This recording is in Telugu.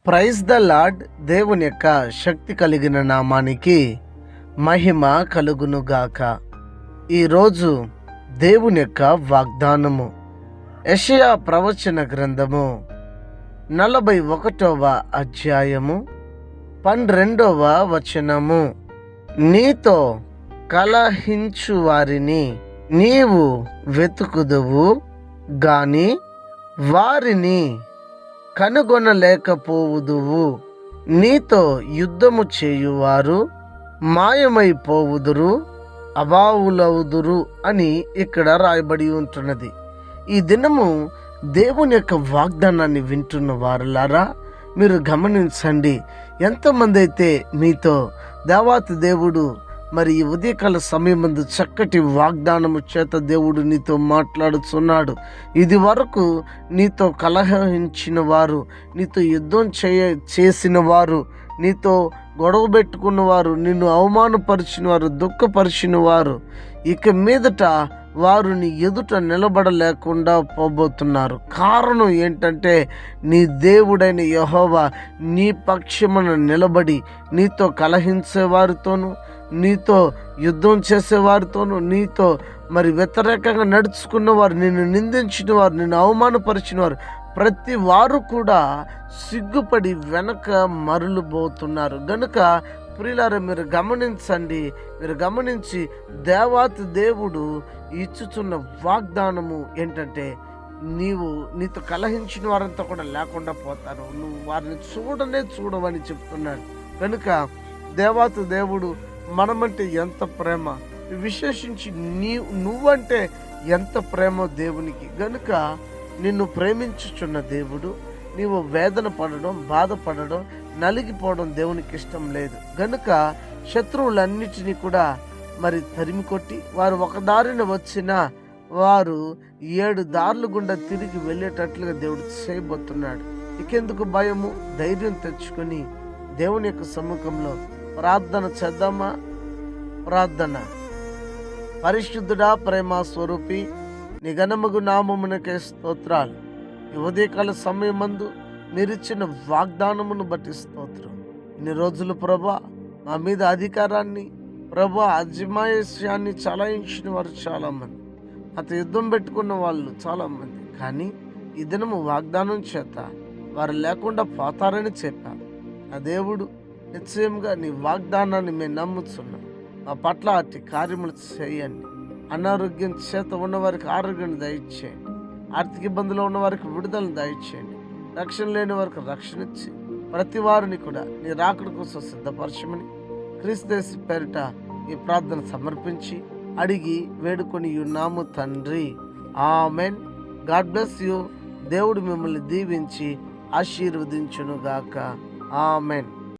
Praise the lord. దేవుని యొక్క శక్తి కలిగిన నామానికి మహిమ కలుగునుగాక. ఈరోజు దేవుని యొక్క వాగ్దానము యెషయా ప్రవచన గ్రంథము 41వ అధ్యాయము 12వ వచనము. నీతో కలహించు వారిని నీవు వెతుకుదువు గాని వారిని కనుగొనలేకపోవుదువు. నీతో యుద్ధము చేయువారు మాయమైపోవుదురు, అభావులవుదురు అని ఇక్కడ రాయబడి ఉంటున్నది. ఈ దినము దేవుని యొక్క వాగ్దానాన్ని వింటున్న వారులారా, మీరు గమనించండి. ఎంతమంది అయితే మీతో దేవాతి దేవుడు మరి ఈ ఉదయకాల సమయమందు చక్కటి వాగ్దానము చేత దేవుడు నీతో మాట్లాడుతున్నాడు. ఇది వరకు నీతో కలహించిన వారు, నీతో యుద్ధం చేసిన వారు, నీతో గొడవ పెట్టుకున్న వారు, నిన్ను అవమానపరిచిన వారు, దుఃఖపరిచిన వారు, ఇక మీదట వారు నీ ఎదుట నిలబడలేకుండా పోబోతున్నారు. కారణం ఏంటంటే నీ దేవుడైన యెహోవా నీ పక్షమున నిలబడి నీతో కలహించే వారితోనూ, నీతో యుద్ధం చేసేవారితోనూ, నీతో మరి వ్యతిరేకంగా నడుచుకున్న వారు, నిన్ను నిందించిన వారు, నిన్ను అవమానపరిచిన వారు, ప్రతి వారు కూడా సిగ్గుపడి వెనక మరలుబోతున్నారు. గనుక ప్రియులారా, మీరు గమనించండి. మీరు గమనించి దేవాతి దేవుడు ఇచ్చుచున్న వాగ్దానము ఏంటంటే, నీతో కలహించిన వారంతా కూడా లేకుండా పోతారు, నువ్వు వారిని చూడవని చెప్తున్నాడు. కనుక దేవాతి దేవుడు మనమంటే ఎంత ప్రేమ, విశేషించి నువ్వంటే ఎంత ప్రేమ దేవునికి. గనుక నిన్ను ప్రేమించుచున్న దేవుడు నీవు వేదన పడడం, బాధపడడం, నలిగిపోవడం దేవునికి ఇష్టం లేదు. గనుక శత్రువులన్నిటినీ కూడా మరి తరిమి కొట్టి, వారు ఒక దారిన వచ్చినా వారు 7 దారుల గుండా తిరిగి వెళ్ళేటట్లుగా దేవుడు చేయబోతున్నాడు. ఇకెందుకు భయము? ధైర్యం తెచ్చుకొని దేవుని యొక్క సముఖంలో ప్రార్థన చేద్దామా? ప్రార్థన. పరిశుద్ధుడా, ప్రేమ స్వరూపి, నీ ఘనమగు నామమునకే స్తోత్రాలు. ఈ ఉదయకాల సమయమందు మీరిచ్చిన వాగ్దానమును బట్టి స్తోత్రం. ఇన్ని రోజులు ప్రభా మా మీద అధికారాన్ని, ప్రభా అజమాయిష్యాన్ని చలాయించిన వారు చాలామంది, అతను యుద్ధం పెట్టుకున్న వాళ్ళు చాలామంది. కానీ ఈ దినము వాగ్దానం చేత వారు లేకుండా పోతారని చెప్పారు. ఆ దేవుడు నిశ్చయంగా నీ వాగ్దానాన్ని మేము నమ్ముతున్నాం. మా పట్ల అట్టి కార్యములు చేయండి. అనారోగ్యం చేత ఉన్నవారికి ఆరోగ్యాన్ని దయచేయండి. ఆర్థిక ఇబ్బందులు ఉన్న వారికి విడుదలను దయచేయండి. రక్షణ లేని వారికి రక్షణ ఇచ్చి ప్రతి వారిని కూడా నీ రాకడ కోసం సిద్ధపరచమని క్రీస్తు పేరిట ఈ ప్రార్థన సమర్పించి అడిగి వేడుకొని ఉన్నాము తండ్రి. ఆమెన్. God bless you. దేవుడు మిమ్మల్ని దీవించి ఆశీర్వదించును గాక. ఆమెన్.